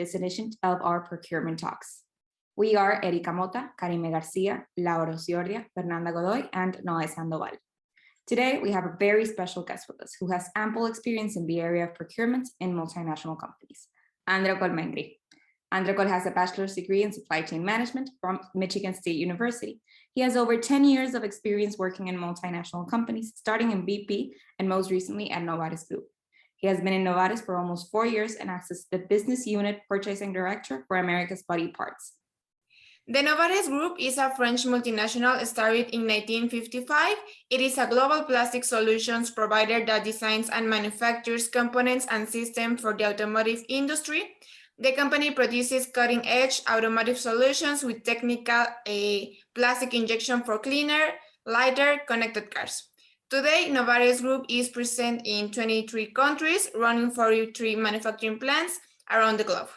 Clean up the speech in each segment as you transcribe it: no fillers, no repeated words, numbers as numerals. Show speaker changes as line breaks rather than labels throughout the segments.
this edition of our procurement talks. We are Erika Mota, Karime Garcia, Laura Ciordia, Fernanda Godoy, and Noé Sandoval. Today, we have a very special guest with us who has ample experience in the area of procurement in multinational companies, Andrecol Mengri. Andrecol has a bachelor's degree in supply chain management from Michigan State University. He has over 10 years of experience working in multinational companies, starting in BP and most recently at Novartis Group. He has been in Novartis for almost 4 years and acts as the business unit purchasing director for America's Body Parts.
The Novartis Group is a French multinational started in 1955. It is a global plastic solutions provider that designs and manufactures components and systems for the automotive industry. The company produces cutting-edge automotive solutions with technical plastic injection for cleaner, lighter, connected cars. Today, Novartis Group is present in 23 countries, running 43 manufacturing plants around the globe.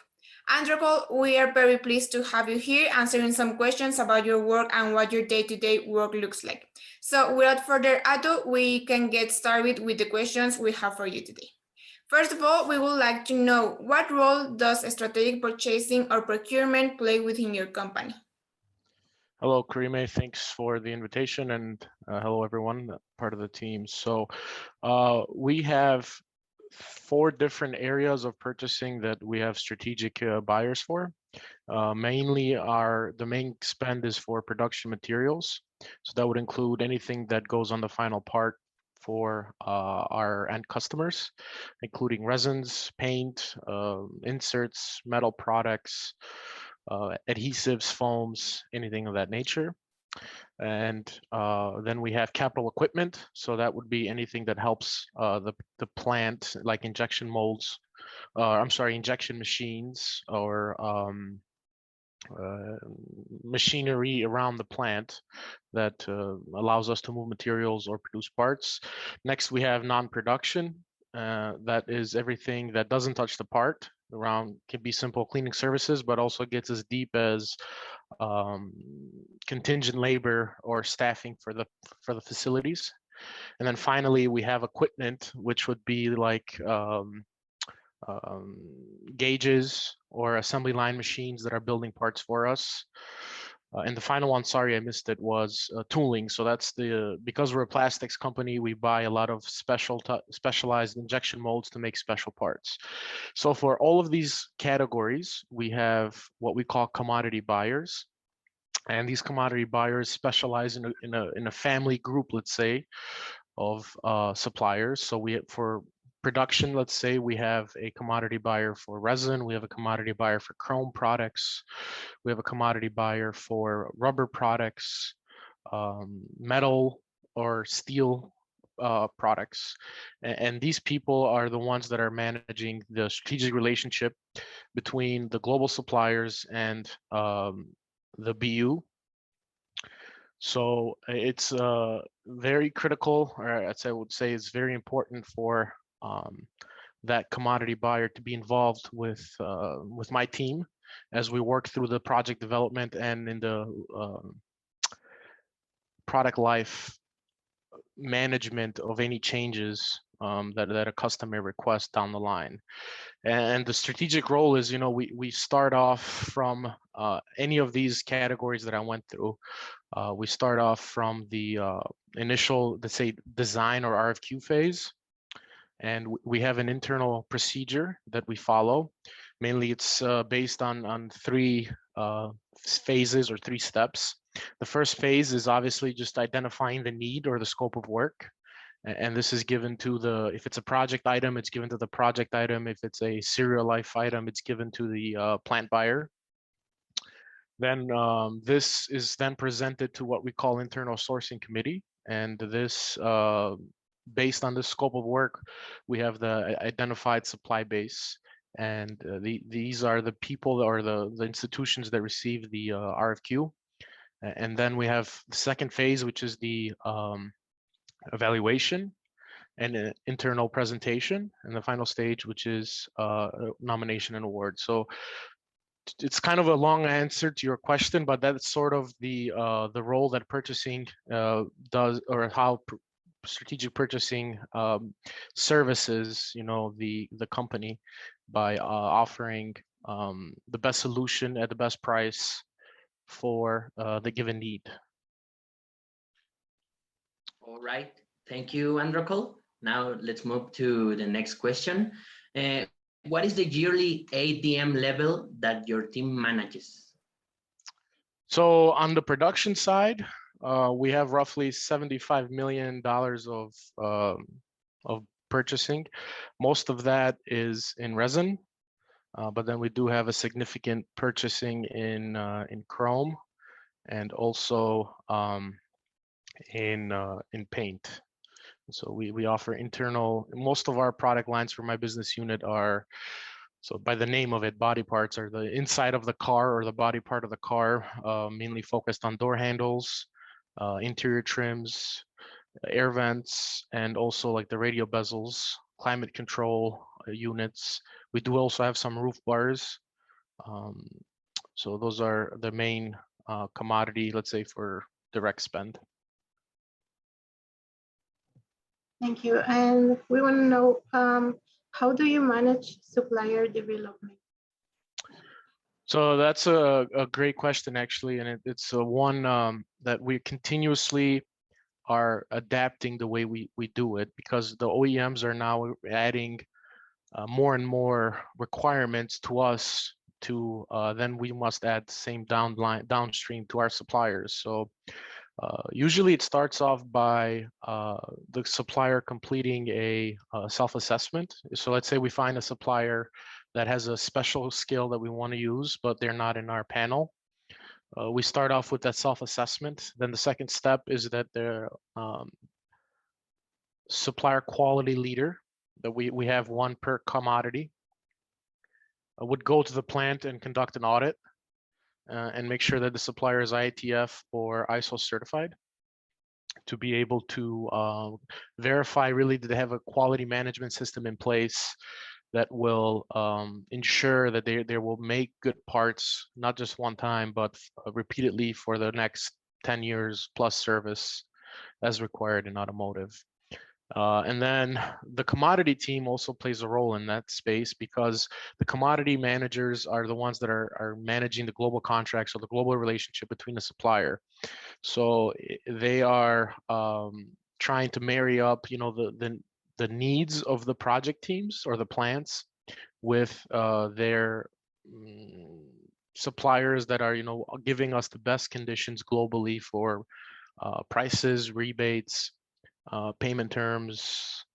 Andrecol, we are very pleased to have you here answering some questions about your work and what your day-to-day work looks like. So without further ado, we can get started with the questions we have for you today. First of all, we would like to know what role does strategic purchasing or procurement play within your company?
Hello, Karime. Thanks for the invitation, and hello, everyone, part of the team. So we have 4 different areas of purchasing that we have strategic buyers for. Mainly, the main spend is for production materials. So that would include anything that goes on the final part for our end customers, including resins, paint, inserts, metal products, adhesives, foams, anything of that nature. And then we have capital equipment. So that would be anything that helps the plant, like injection molds, injection machines or machinery around the plant that allows us to move materials or produce parts. Next, we have non-production. That is everything that doesn't touch the part. Around can be simple cleaning services, but also gets as deep as contingent labor or staffing for the facilities. And then finally, we have equipment, which would be like gauges or assembly line machines that are building parts for us. And the final one, sorry, I missed it, was tooling. So that's because we're a plastics company, we buy a lot of specialized injection molds to make special parts. So for all of these categories, we have what we call commodity buyers. And these commodity buyers specialize in a family group, let's say, of suppliers. So for production, let's say we have a commodity buyer for resin, we have a commodity buyer for chrome products, we have a commodity buyer for rubber products, metal or steel products. And these people are the ones that are managing the strategic relationship between the global suppliers and the BU. So it's very critical, or I would say it's very important for that commodity buyer to be involved with my team as we work through the project development and in the product life management of any changes that a customer requests down the line. And the strategic role is, we start off from any of these categories that I went through. We start off from the initial, let's say, design or RFQ phase. And we have an internal procedure that we follow. Mainly, it's based on 3 phases or 3 steps. The first phase is obviously just identifying the need or the scope of work. And this is given to if it's a project item, it's given to the project item. If it's a serial life item, it's given to the plant buyer. Then this is then presented to what we call internal sourcing committee. And this, based on the scope of work, we have the identified supply base. And these are the people or the institutions that receive the RFQ. And then we have the second phase, which is the evaluation and internal presentation, and the final stage, which is nomination and award. So it's kind of a long answer to your question, but that's sort of the role that purchasing does, or how strategic purchasing services, the company by offering the best solution at the best price for the given need.
All right, thank you, Androkol. Now let's move to the next question. What is the yearly ADM level that your team manages?
So on the production side, we have roughly $75 million of purchasing. Most of that is in resin, but then we do have a significant purchasing in chrome and also in paint. So we offer internal. Most of our product lines for my business unit are, so by the name of it, body parts are the inside of the car or the body part of the car, mainly focused on door handles, interior trims, air vents, and also like the radio bezels, climate control units. We do also have some roof bars. So those are the main commodity, let's say, for direct spend.
Thank you. And we want to know, how do you manage supplier development?
So that's a great question, actually, and it's one that we continuously are adapting the way we do it, because the OEMs are now adding more and more requirements to us to then we must add the same downstream to our suppliers. So usually it starts off by the supplier completing a self-assessment. So let's say we find a supplier that has a special skill that we want to use, but they're not in our panel. We start off with that self-assessment. Then the second step is that the supplier quality leader, that we have one per commodity, would go to the plant and conduct an audit and make sure that the supplier is IATF or ISO certified, to be able to verify really that they have a quality management system in place that will ensure that they will make good parts, not just one time, but repeatedly for the next 10 years plus service as required in automotive. And then the commodity team also plays a role in that space, because the commodity managers are the ones that are managing the global contracts or the global relationship between the supplier. So they are trying to marry up, you know, the needs of the project teams or the plants with their suppliers that are, you know, giving us the best conditions globally for prices, rebates, payment terms,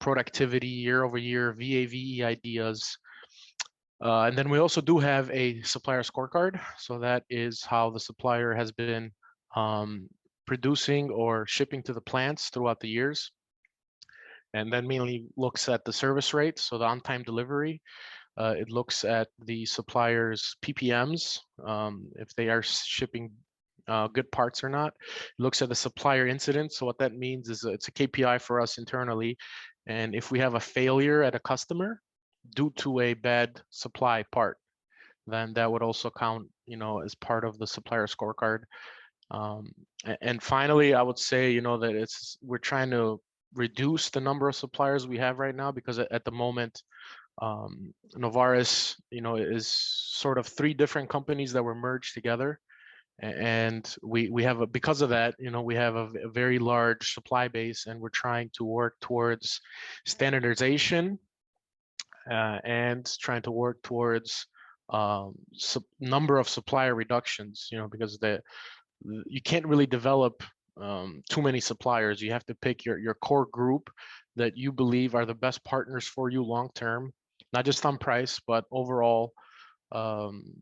productivity year over year, VAVE ideas. And then we also do have a supplier scorecard. So that is how the supplier has been producing or shipping to the plants throughout the years. And then mainly looks at the service rate, so the on-time delivery. It looks at the supplier's PPMs, if they are shipping good parts or not. It looks at the supplier incidents. So what that means is it's a KPI for us internally. And if we have a failure at a customer due to a bad supply part, then that would also count, you know, as part of the supplier scorecard. And finally, I would say, you know, that we're trying to reduce the number of suppliers we have right now, because at the moment, Novaris, you know, is sort of 3 different companies that were merged together. And we have because of that, you know, we have a very large supply base, and we're trying to work towards standardization and trying to work towards number of supplier reductions, you know, because you can't really develop too many suppliers. You have to pick your core group that you believe are the best partners for you long term, not just on price, but overall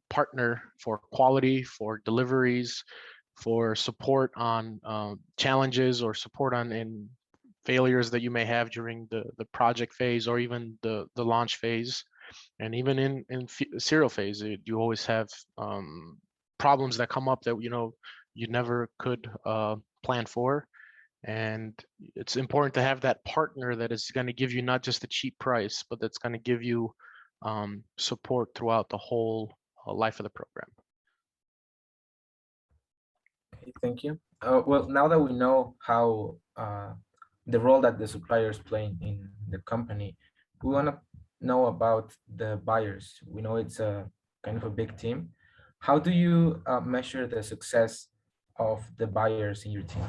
partner for quality, for deliveries, for support on challenges, or support on in failures that you may have during the project phase, or even the launch phase. And even in serial phase, you always have problems that come up that, you know, you never could plan for. And it's important to have that partner that is going to give you not just a cheap price, but that's going to give you support throughout the whole life of the program.
Okay, thank you. Well, now that we know how the role that the suppliers play in the company, we want to know about the buyers? We know it's a kind of a big team. How do you measure the success of the buyers in your team?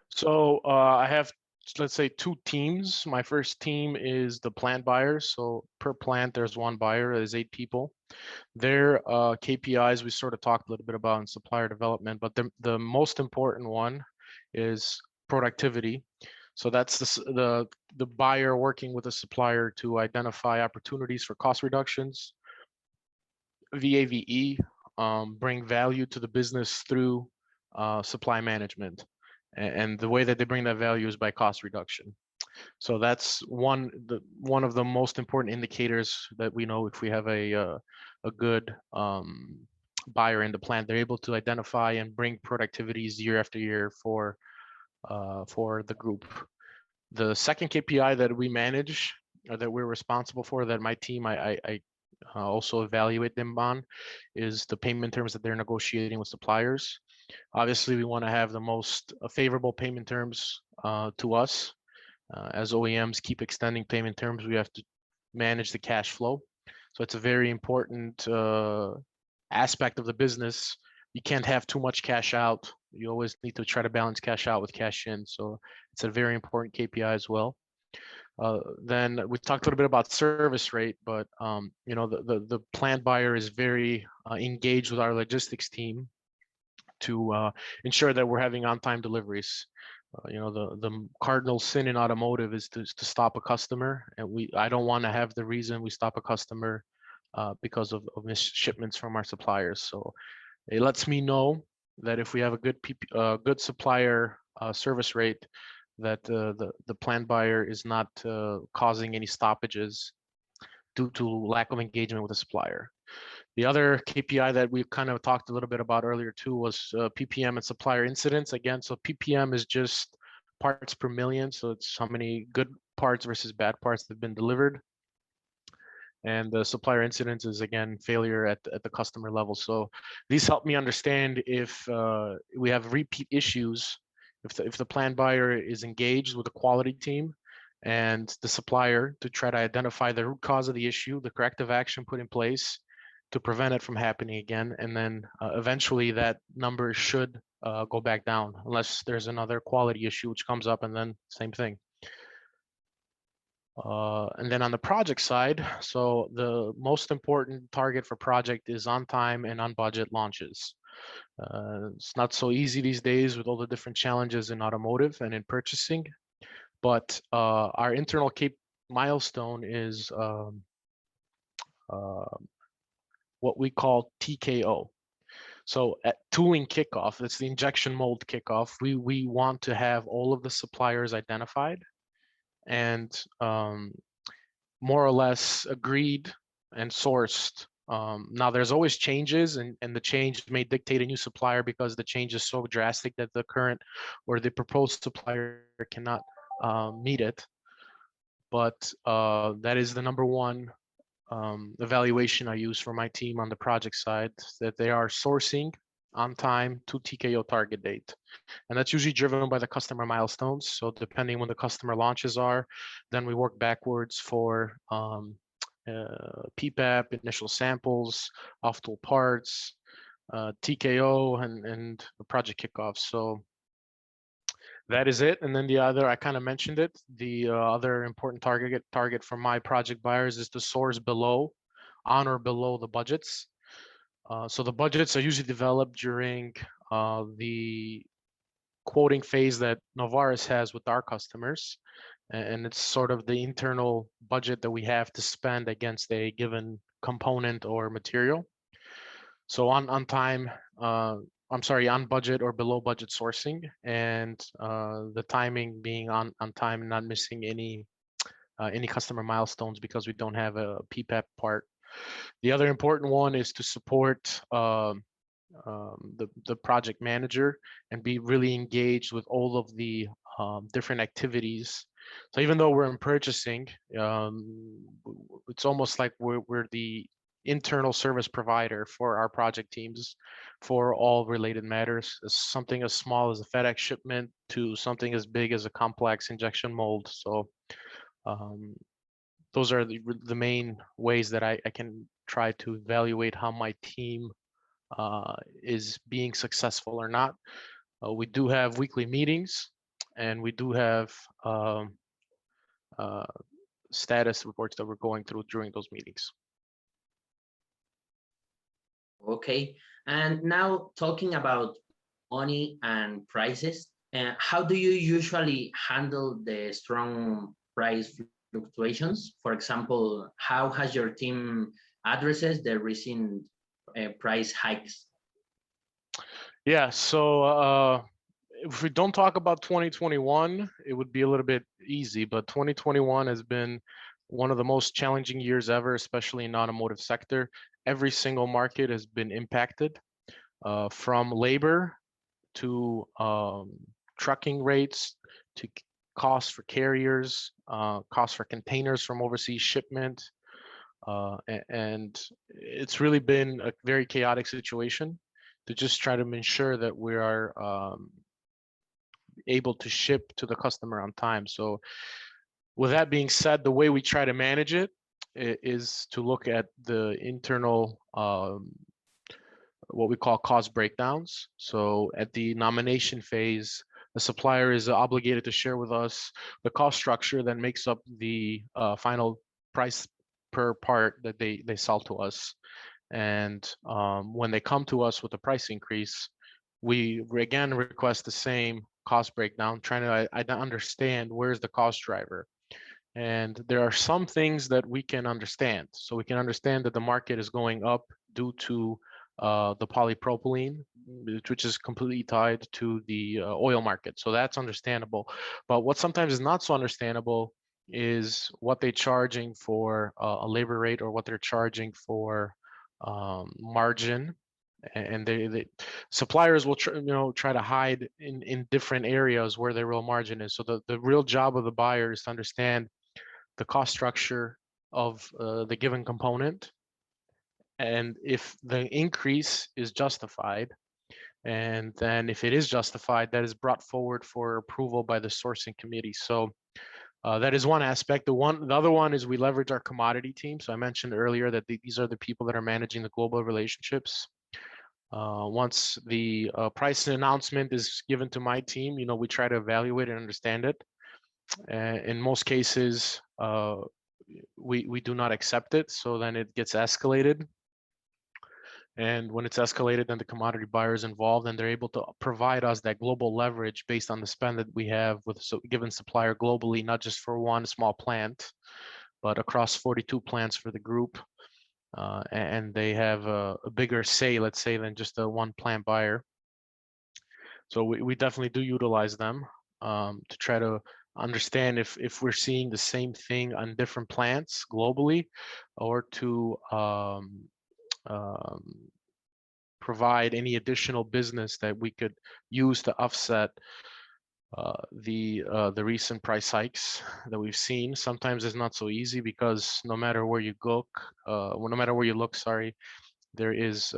So I have, let's say, two teams. My first team is the plant buyers. So per plant, there's one buyer. There's 8 people. Their KPIs we sort of talked a little bit about in supplier development, but the most important one is productivity. So that's the buyer working with a supplier to identify opportunities for cost reductions, VAVE, bring value to the business through supply management. And the way that they bring that value is by cost reduction. So that's one of the most important indicators that we know if we have a good buyer in the plant. They're able to identify and bring productivities year after year for the group. The second KPI that we manage, or that we're responsible for, that my team I also evaluate them on, is the payment terms that they're negotiating with suppliers. Obviously, we want to have the most favorable payment terms to us. As OEMs keep extending payment terms, we have to manage the cash flow. So it's a very important aspect of the business. You can't have too much cash out. You always need to try to balance cash out with cash in. So it's a very important KPI as well. Then we talked a little bit about service rate, but you know, the plant buyer is very engaged with our logistics team to ensure that we're having on-time deliveries. You know, the cardinal sin in automotive is to stop a customer, and I don't want to have the reason we stop a customer because of missed shipments from our suppliers. So it lets me know that if we have a good supplier service rate, that the plant buyer is not causing any stoppages due to lack of engagement with the supplier. The other KPI that we kind of talked a little bit about earlier too was Ppm and Supplier Incidents. Again, so Ppm is just parts per million, so it's how many good parts versus bad parts that have been delivered. And the Supplier Incidents is, again, failure at the customer level. So these help me understand if we have repeat issues, if the plant buyer is engaged with the quality team and the supplier to try to identify the root cause of the issue, the corrective action put in place to prevent it from happening again. And then eventually that number should go back down unless there's another quality issue which comes up, and then same thing. And then on the project side, so the most important target for project is on time and on budget launches. It's not so easy these days with all the different challenges in automotive and in purchasing, but our internal milestone is what we call TKO. So at tooling kickoff, that's the injection mold kickoff, we want to have all of the suppliers identified and more or less agreed and sourced. Now there's always changes, and the change may dictate a new supplier because the change is so drastic that the current or the proposed supplier cannot meet it. But that is the number one evaluation I use for my team on the project side, that they are sourcing on time to TKO target date. And that's usually driven by the customer milestones. So depending when the customer launches are, then we work backwards for PPAP, initial samples, off-tool parts, TKO, and the project kickoff. So that is it. And then the other, I kind of mentioned it, the other important target for my project buyers is to source on or below the budgets. So the budgets are usually developed during the quoting phase that Novaris has with our customers. And it's sort of the internal budget that we have to spend against a given component or material. So on budget or below budget sourcing, and the timing being on time, not missing any customer milestones because we don't have a PPAP part. The other important one is to support the project manager and be really engaged with all of the different activities. So even though we're in purchasing, it's almost like we're the internal service provider for our project teams for all related matters, something as small as a FedEx shipment to something as big as a complex injection mold. So those are the main ways that I can try to evaluate how my team is being successful or not. We do have weekly meetings, and we do have status reports that we're going through during those meetings.
Okay, and now talking about money and prices, how do you usually handle the strong price fluctuations? For example, how has your team addresses the recent price hikes?
Yeah, so if we don't talk about 2021, it would be a little bit easy, but 2021 has been one of the most challenging years ever, especially in non-automotive sector. Every single market has been impacted, from labor to trucking rates to costs for carriers, costs for containers from overseas shipment. And it's really been a very chaotic situation to just try to ensure that we are able to ship to the customer on time. So with that being said, the way we try to manage it is to look at the internal what we call cost breakdowns. So at the nomination phase, the supplier is obligated to share with us the cost structure that makes up the final price per part that they sell to us. And when they come to us with a price increase, we again request the same cost breakdown, trying to understand where's the cost driver. And there are some things that we can understand. So we can understand that the market is going up due to the polypropylene, which is completely tied to the oil market. So that's understandable. But what sometimes is not so understandable is what they're charging for a labor rate, or what they're charging for margin. And they suppliers will try to hide in different areas where their real margin is. So the real job of the buyer is to understand the cost structure of the given component, and if the increase is justified, and then if it is justified, that is brought forward for approval by the sourcing committee. So that is one aspect. The other one is we leverage our commodity team. So I mentioned earlier that these are the people that are managing the global relationships. Once the price announcement is given to my team, we try to evaluate and understand it. In most cases, we do not accept it, so then it gets escalated. And when it's escalated, then the commodity buyer is involved, and they're able to provide us that global leverage based on the spend that we have with a given supplier globally, not just for one small plant, but across 42 plants for the group. And they have a bigger say, let's say, than just a one plant buyer. So we definitely do utilize them to try to understand if we're seeing the same thing on different plants globally, or to provide any additional business that we could use to offset the recent price hikes that we've seen. Sometimes it's not so easy, because no matter where you look, sorry, there is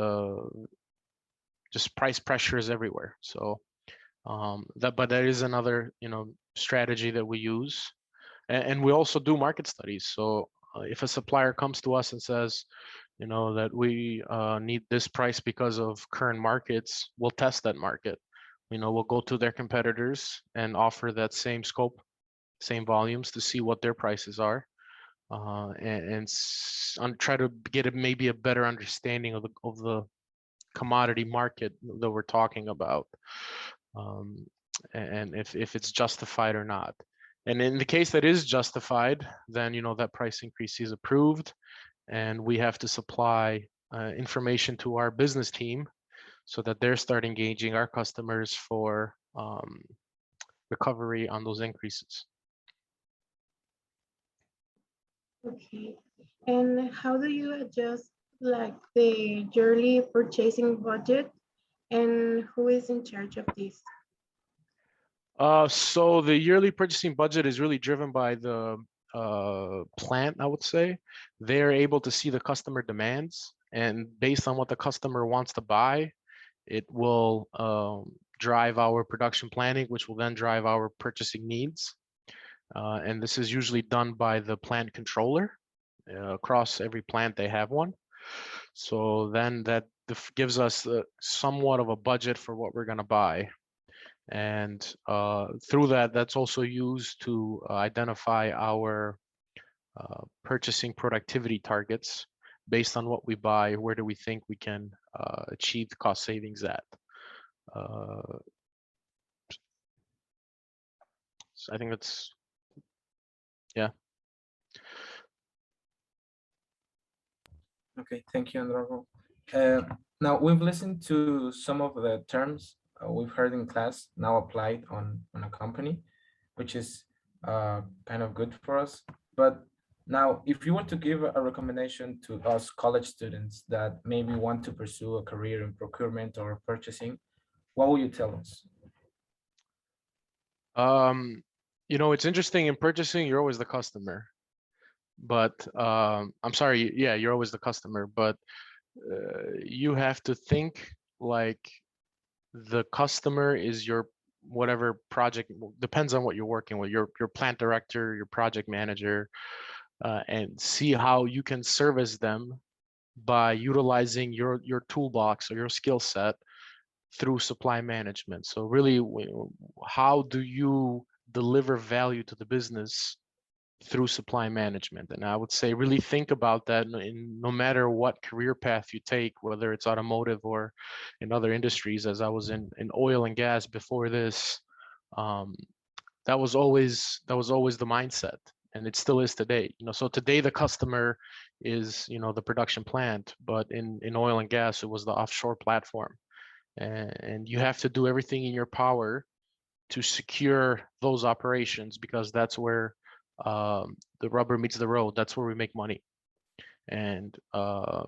just price pressures everywhere. So but that is another strategy that we use, and we also do market studies. So if a supplier comes to us and says, that we need this price because of current markets, we'll test that market. We'll go to their competitors and offer that same scope, same volumes, to see what their prices are, and try to get maybe a better understanding of the commodity market that we're talking about, and if it's justified or not. And in the case that is justified, then that price increase is approved, and we have to supply information to our business team so that they're start engaging our customers for recovery on those increases.
Okay. And how do you adjust the yearly purchasing budget, and who is in charge of this?
So the yearly purchasing budget is really driven by the plant, I would say. They're able to see the customer demands, and based on what the customer wants to buy, it will drive our production planning, which will then drive our purchasing needs. And this is usually done by the plant controller. Across every plant, they have one. So then that gives us somewhat of a budget for what we're going to buy. And through that, that's also used to identify our purchasing productivity targets based on what we buy. Where do we think we can achieve the cost savings at? So I think that's, yeah.
Okay, thank you, Androgo. Now we've listened to some of the terms we've heard in class now applied on a company, which is kind of good for us. But now, if you were to give a recommendation to us college students that maybe want to pursue a career in procurement or purchasing, what will you tell us?
It's interesting in purchasing, you're always the customer. But I'm sorry, yeah, you're always the customer, but you have to think like the customer is your whatever project, depends on what you're working with, your plant director, your project manager, and see how you can service them by utilizing your toolbox or your skill set through supply management. So really, how do you deliver value to the business through supply management? And I would say really think about that in no matter what career path you take, whether it's automotive or in other industries. As I was in oil and gas before this, that was always the mindset, and it still is today. So today the customer is the production plant, but in oil and gas it was the offshore platform, and you have to do everything in your power to secure those operations, because that's where the rubber meets the road. That's where we make money. And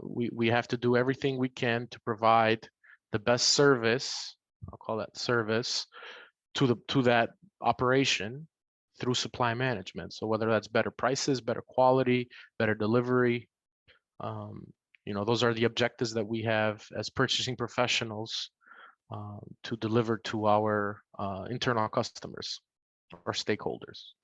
we have to do everything we can to provide the best service, I'll call that service, to that operation through supply management. So whether that's better prices, better quality, better delivery, those are the objectives that we have as purchasing professionals to deliver to our internal customers or stakeholders.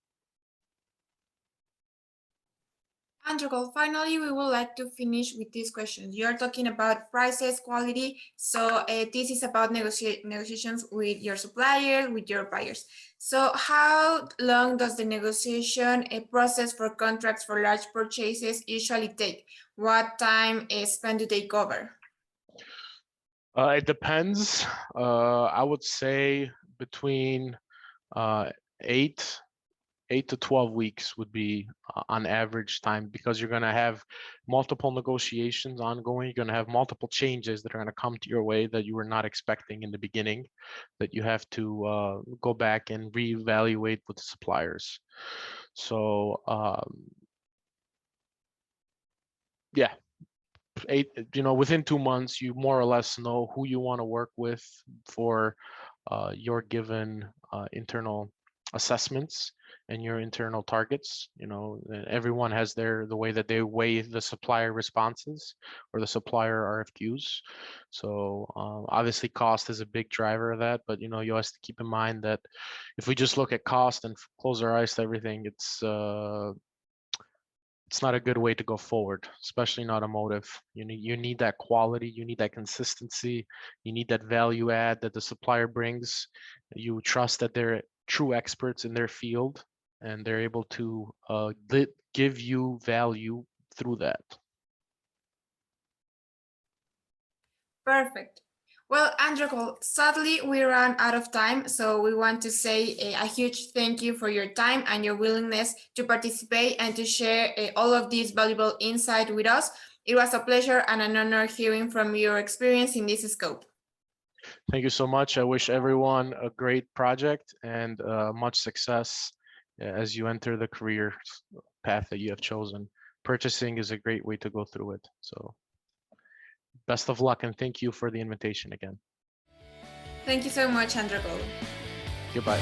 Andrew, finally, we would like to finish with these questions. You are talking about prices, quality. So this is about negotiations with your supplier, with your buyers. So how long does the negotiation process for contracts for large purchases usually take? What time span do they cover?
It depends. I would say between 8 to 12 weeks would be on average time, because you're going to have multiple negotiations ongoing. You're going to have multiple changes that are going to come to your way that you were not expecting in the beginning, that you have to go back and reevaluate with the suppliers. So yeah, within 2 months, you more or less know who you want to work with for your given internal assessments and your internal targets. Everyone has the way that they weigh the supplier responses or the supplier RFQs. So obviously cost is a big driver of that, but you have to keep in mind that if we just look at cost and close our eyes to everything, it's not a good way to go forward, especially in automotive. You need that quality, you need that consistency, you need that value add that the supplier brings. You trust that they're true experts in their field and they're able to give you value through that.
Perfect. Well, Andrew, sadly, we ran out of time, so we want to say a huge thank you for your time and your willingness to participate and to share all of this valuable insight with us. It was a pleasure and an honor hearing from your experience in this scope.
Thank you so much. I wish everyone a great project and much success as you enter the career path that you have chosen. Purchasing is a great way to go through it. So best of luck, and thank you for the invitation again.
Thank you so much, Andrew.
Goodbye.